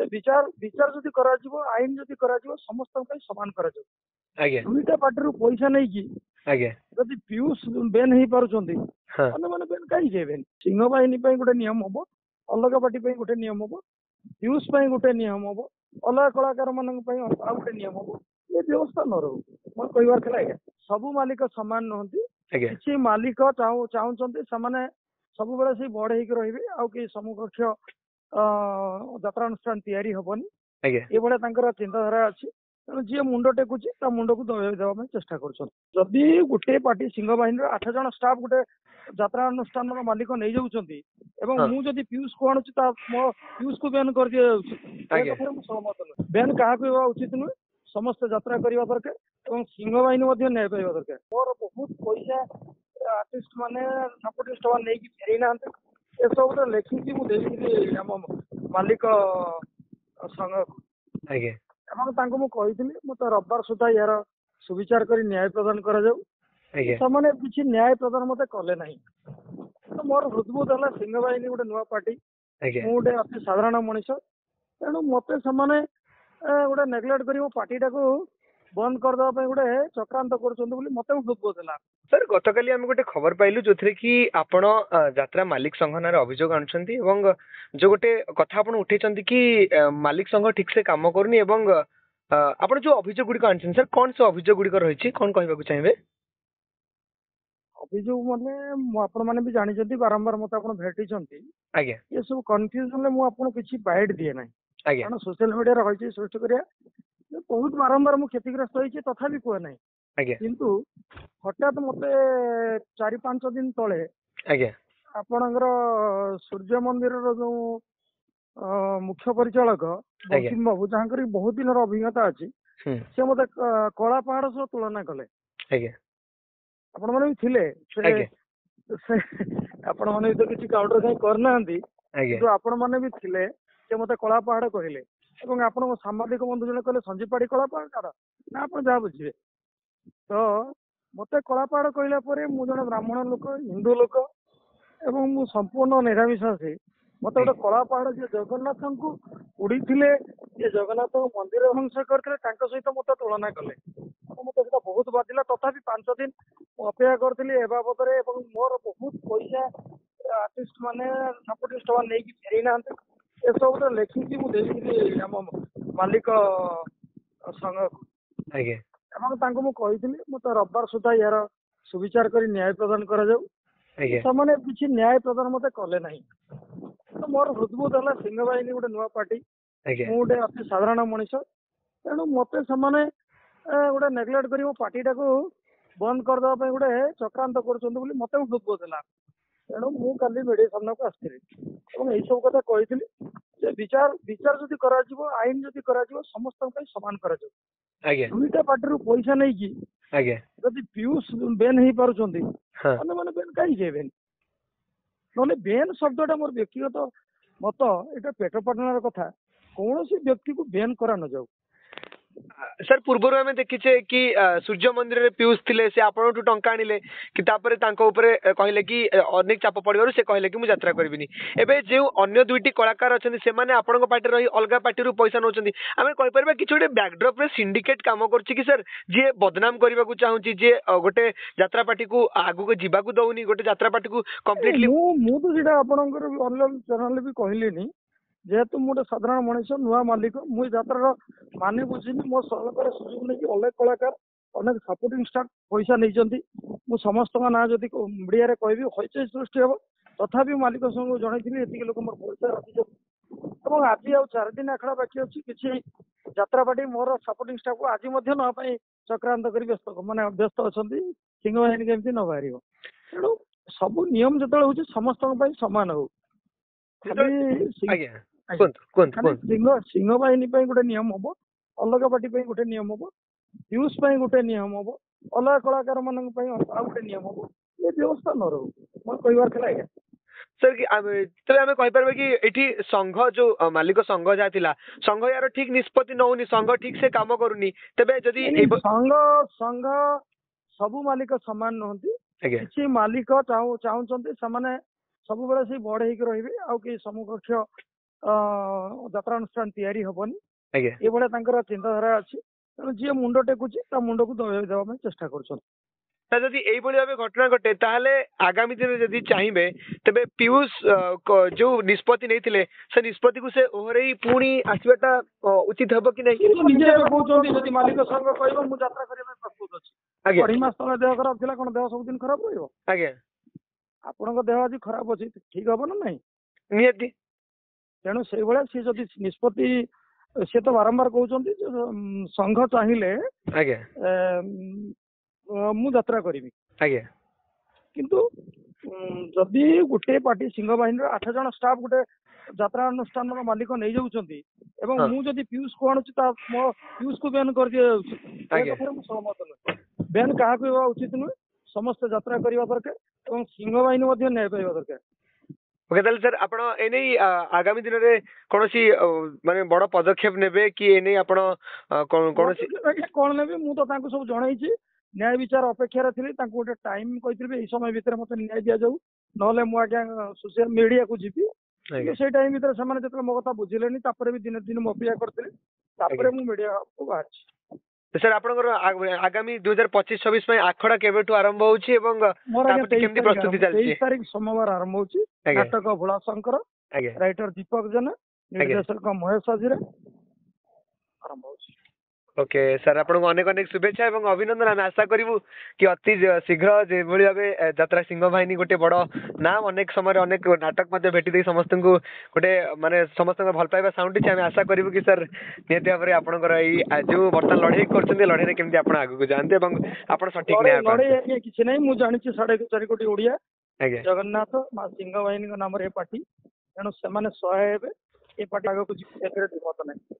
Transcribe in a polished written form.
विचार विचार जदि करा आईन जदि करा समस्त समान करा आज्ञा दुईटा पार्टी पैसा नहीं कि आज्ञा जदि पीयूष बेन हो पार्टी हाँ मैंने बेन कहीं हेबे सिंह बाहिनी गोटे नियम हम अलग पार्टी गोटे नियम हम पीयूष गोटे नियम हम अलग कलाकार मान गोटे नियम हम ये व्यवस्था न रो मोर कहबार आज्ञा सबू मालिक सामान नुहति आज्ञा किसी मालिक चाहते सब बेले से बड़ हो रे आउ कि समकक्ष यात्रानुष्ठान तैयारी हेनी आज्ञा ये चिंताधारा अच्छी तेणु जी मुंड टेकुची मुंड को दबाई चेष्टा करदी गोटे पार्टी सिंह बाहिनी 8 जन स्टाफ गोटे यात्रानुष्ठान मालिक नहीं जाऊँगी हाँ मुझे पीयूष को आणुची मो पीयूष को बैन कर दिया आज्ञा सहमत नुहे बैन क्या उचित नुहे समस्त यात्रा करने दरकार और सिंह बाहिनी न्याय पाइबा दरकार मोर बहुत पैसा आर्टिस्ट माने सपोर्टिस्ट नहीं फेरी ना ए सब लिखिकी मुझे आम मालिक संघ आज्ञा मत रविवार सुधा यार सुविचार कर न्याय प्रदान आज्ञा कर किसी न्याय प्रदान मत कले ना तो मोर हृदबोध है सिंह बाहिनी गोटे नुआ पार्टी आज्ञा गोटे अति साधारण मनीष तेणु मत गोटे नेग्लेक्ट कर पार्टी टाक बंद करदे गोटे चक्रांत कर मत हृदबोध है सर गतकाली आम गोटे खबर पाइलु जो कि आपण यात्रा मालिक संघ ना अभियोग आणुछंती एवं जो गोटे कथा आपण उठेछंती कि मालिक संघ ठीक से काम करूनी एवं आपण जो अभियोग गुड़िक आणछन सर कौन से अभियोग गुड़िक रही कौन कहबा चाहिए अभियोग माने आपण माने भी जानी बारंबार मत आप भेटी आज्ञा ये सब कन्फ्यूजन मुझे किसी बाइट दिए ना आज्ञा कारण सोशल मीडिया रही सृष्टि करा बहुत बारंबार मुझे क्षतिग्रस्त होती तथापि कहे ना आज्ञा किंतु हठात मत 4-5 दिन तले आज्ञा आपणकर सूर्य मंदिर जो मुख्य परिचालक बंकिम बाबू जहाँ बहुत दिन अभिज्ञता अच्छी से मत कला पहाड़ सह तुलना कले आज्ञा आपण मैंने भी थिले आपण मैंने भी तो किसी काउंटर कहीं करना किंतु आपण मैंने भी थिले से मत कला पहाड़ कहले एवं आपण साम्बादिक बंधु जन कहले संजीव पाड़ी कला पहाड़ ना आप जहाँ बुझे तो मत कला पहाड़ कहला मु जन ब्राह्मण लोक हिंदू लोक एवं मु संपूर्ण निरामिषासी मत गोटे कला पहाड़ जी जगन्नाथ को उड़ी ये जगन्नाथ मंदिर ध्वंस करते सहित मत तुलना कले मत बहुत बाधिला तथापि 5 दिन अपेक्षा करी ए बाबद मोर बहुत पैसा आर्टिस्ट माने सपोर्टिस्ट नहीं फेरी ना ए सब लिखिकी मुझे आम मालिक संघ आज्ञा मत रविवार सुधा यार सुविचार कर न्याय प्रदान कर किसी न्याय प्रदान मत कले ना तो मोर हृदबोध है सिंह बाहिनी गोटे नुआ पार्टी गोटे अति साधारण मनीष तेणु मत गोटे नेग्लेक्ट कर पार्टी टाक बंद करदे गोटे चक्रांत कर मत हृदबोध है तेणु मुझे मीडिया सामना को आसती यही सब कथा कही विचार विचार जदि करा आईन जदि करा समस्त समान करा दुईटा पार्टी पैसा नहीं कि जदि पीयूष बेन हो पार्टी मैंने बेन कहीं हेबे ना बेन शब्दटा मोर व्यक्तिगत मत यहाँ पेट पाटनार कथा कौन व्यक्ति को बेन करा न जाऊ सर पूर्व आम देखीचे कि सूर्य मंदिर रे पीयूष थिले से आपणठू टंका आनिले कि तापरे तांको उपरे कहले कि अनेक चाप पड़िबारु से कहले कि मु यात्रा करबिनी एबे जे अन्य दुईटी कलाकार अछन से माने आपणको पार्टी रही अलगा पार्टी रु पैसा नोचंदी आमे कहि परबा कि छोटे बैकड्रॉप रे सिंडिकेट काम करछि कि सर जे बदनाम करबा को चाहूची जे गोटे यात्रा पार्टी को आगु को जीवा को दउनी गोटे यात्रा पार्टी को कंप्लीटली मु तो जेटा आपणकर ऑनलाइन चैनल भी कहलिनी जेहेतु मोटे साधारण मनीष नुआ मालिक मुझे यात्रा माने बुझीनी मो सरकार सुजोग नहीं अनेक कलाकार अनेक सपोर्टिंग स्टाफ पैसा नहीं मु समस्त ना जदि मीडिया रे कहबी हईचई सृष्टि हे तथापि मालिक संग जनई ये लोक मोर पैसा रखी आज आउ 4 दिन आखड़ा बाकी अच्छी किसी यात्रा पार्टी मोर सपोर्टिंग स्टाफ को आज नापी चक्रांत कर व्यस्त माने व्यस्त अच्छा सिंह बाहिनी केमती न बाहर तेणु सब नियम जो हूँ समस्त सामान हो सिंह बाहिनी गोटे नियम हम अलग पार्टी गोटे नियम हम पीयूष गोटे नियम हम अलग कलाकार मान गोटे नियम हम ये व्यवस्था न रो मोर कहबार आज्ञा सर कि तबे आमे कहि परबे कि एठी संघ जो मालिक संघ जा थिला संघ यार ठीक निष्पत्ति नउनी संघ ठीक से काम करूनी तबे जदी संघ सब मालिक समान नहंती किसी मालिक चाहूचंती सब बेले से बड़ हो रे आउ कि समकक्ष ଯାତ୍ରା ଅନୁଷ୍ଠାନ ତିଆରି ହବନି ଆଜ୍ଞା ଏଭଳିଆ ତାଙ୍କର ଚିନ୍ତାଧାରା ଅଛି। ତେଣୁ ଯିଏ ମୁଣ୍ଡ ଟେକୁଛି ତା ମୁଣ୍ଡକୁ ଦବେଇ ଦେବା ପାଇଁ ଚେଷ୍ଟା କରୁଛନ୍ତି। ସାର୍ ଯଦି ଏଇଭଳି ଭାବେ ଘଟଣା ଘଟେ ତାହେଲେ ଆଗାମୀ ଦିନରେ ଯଦି ଚାହିଁବେ ତେବେ ପିୟୁଷ ଯୋଉ ନିଷ୍ପତ୍ତି ନେଇଥିଲେ ସେ ନିଷ୍ପତ୍ତିକୁ ସେ ଓହରେଇ ପୁଣି ଆସିବାଟା ଉଚିତ ହେବ କି ନାହିଁ? କିନ୍ତୁ ନିଜେ ଏବେ କହୁଛନ୍ତି ଯଦି ମାଲିକ ସଂଘ କହିବ ମୁଁ ଯାତ୍ରା କରିବା ପାଇଁ ପ୍ରସ୍ତୁତ ଅଛି। ଆଜ୍ଞା 2 ମାସ ତଳେ ଦେହ ଖରାପ ଥିଲା, କଣ ଦେହ ସବୁଦିନ ଖରାପ ରହିବ? ଆଜ୍ଞା ଆପଣଙ୍କ ଦେହ ଆଜି ଖରାପ ଅଛି, ଠିକ ହବ ନା ନାହିଁ? ନିହାତି ତେଣୁ ସେଇଭଳିଆ ସିଏ ଯଦି ନିଷ୍ପତ୍ତି, ସିଏ ତ ବାରମ୍ବାର କହୁଛନ୍ତି ଯେ, ସଂଘ ଚାହିଁଲେ ଆଜ୍ଞା ମୁଁ ଯାତ୍ରା କରିବି। ଆଜ୍ଞା କିନ୍ତୁ ଯଦି ଗୋଟେ ପାର୍ଟି ସିଂହ ବାହିନୀର 8 ଜଣ ଷ୍ଟାଫ ଗୋଟେ ଯାତ୍ରା ଅନୁଷ୍ଠାନର ମାଲିକ ନେଇଯାଉଛନ୍ତି ଏବଂ ହଁ ମୁଁ ଯଦି ପିୟୁଷକୁ ଆଣୁଛି ତା ମୋ ପିୟୁଷକୁ ବ୍ୟାନ୍ କରିଦିଆଯାଉଛି, ଏ ଆଜ୍ଞା କଥାରେ ମୁଁ ସହମତ ନୁହେଁ। ବ୍ୟାନ୍ କାହାକୁ ହେବା ଉଚିତ ନୁହେଁ। ସମସ୍ତେ ଯାତ୍ରା କରିବା ଦରକାର ଏବଂ ସିଂହ ବାହିନୀ ମଧ୍ୟ ନ୍ୟାୟ ପାଇବା ଦରକାର। ଓକେ ତାହେଲେ ସାର୍ ଆପଣ ଏନେଇ ଆଗାମୀ ଦିନରେ କୌଣସି ମାନେ ବଡ ପଦକ୍ଷେପ ନେବେ କି ଏନେଇ ଆପଣ କୌଣସି କଣ ନେବି ମୁଁ ତ ତାଙ୍କୁ ସବୁ ଜଣେଇଛି। ନ୍ୟାୟ ବିଚାର ଅପେକ୍ଷାରେ ଥିଲି, ତାଙ୍କୁ ଗୋଟେ ଟାଇମ କହିଥିଲି ଏଇ ସମୟ ଭିତରେ ମତେ ନ୍ୟାୟ ଦିଆଯାଉ, ନହେଲେ ମୁଁ ଆଜ୍ଞା ସୋସିଆଲ ମିଡିଆକୁ ଯିବି। କିନ୍ତୁ ସେଇ ଟାଇମ ଭିତରେ ସେମାନେ ଯେତେବେଳେ ମୋ କଥା ବୁଝିଲେନି, ତାପରେ ବି ଦିନେ ଦିନ ମୁଁ ଅପେକ୍ଷା କରିଥିଲି, ତାପରେ ମୁଁ ମିଡିଆକୁ ବାହାରିଛି। ସାର୍ ଆପଣଙ୍କର ଆଗାମୀ 2025-26 ପାଇଁ ଆଖଡା କେବେଠୁ ଆରମ୍ଭ ହଉଛି ଏବଂ ମୋର ଆଜ୍ଞା କେମିତି ପ୍ରସ୍ତୁତି ଚାଲିଛି? 23 ତାରିଖ ସୋମବାର ଆରମ୍ଭ ହଉଛି। ନାଟକ ଭୋଳାଶଙ୍କର, ଆଜ୍ଞା ରାଇଟର ଦୀପକ ଜେନା, ନିର୍ଦ୍ଦେଶକ ମହେଶ ହାଜିରା ଆରମ୍ଭ ହଉଛି। ଓକେ ସାର୍ ଆପଣଙ୍କୁ ଅନେକ ଅନେକ ଶୁଭେଚ୍ଛା ଏବଂ ଅଭିନନ୍ଦନ। ଆମେ ଆଶା କରିବୁ କି ଅତି ଶୀଘ୍ର ଯେଭଳି ଭାବେ ଯାତ୍ରା ସିଂହ ବାହିନୀ ଗୋଟେ ବଡ ନାମ ଅନେକ ସମୟରେ ଅନେକ ନାଟକ ମଧ୍ୟ ଭେଟି ଦେଇ ସମସ୍ତଙ୍କୁ ଗୋଟେ ମାନେ ସମସ୍ତଙ୍କ ଭଲ ପାଇବା ସାଉଣ୍ଡିଛି। ଆମେ ଆଶା କରିବୁ କି ସାର୍ ନିହାତି ଭାବରେ ଆପଣଙ୍କର ଏଇ ଯୋଉ ବର୍ତ୍ତମାନ ଲଢେଇ କରୁଛନ୍ତି ଲଢେଇରେ କେମିତି ଆପଣ ଆଗକୁ ଯାଆନ୍ତି ଏବଂ ଆପଣ ସଠିକ ନ୍ୟାୟ ପାଆନ୍ତି। ଲଢେଇ କିଛି ନାହିଁ, ମୁଁ ଜାଣିଛି 4.5 କୋଟି ଓଡିଆ ଆଜ୍ଞା ଜଗନ୍ନାଥ ମା ସିଂହ ବାହିନୀଙ୍କ ନାମରେ ଏ ପାର୍ଟି, ତେଣୁ ସେମାନେ ସହାୟ ହେବେ। ଏ ପାର୍ଟି ଆଗକୁ ଯିବେ, ଏଥିରେ ଦ୍ୱିମତ ନାହିଁ।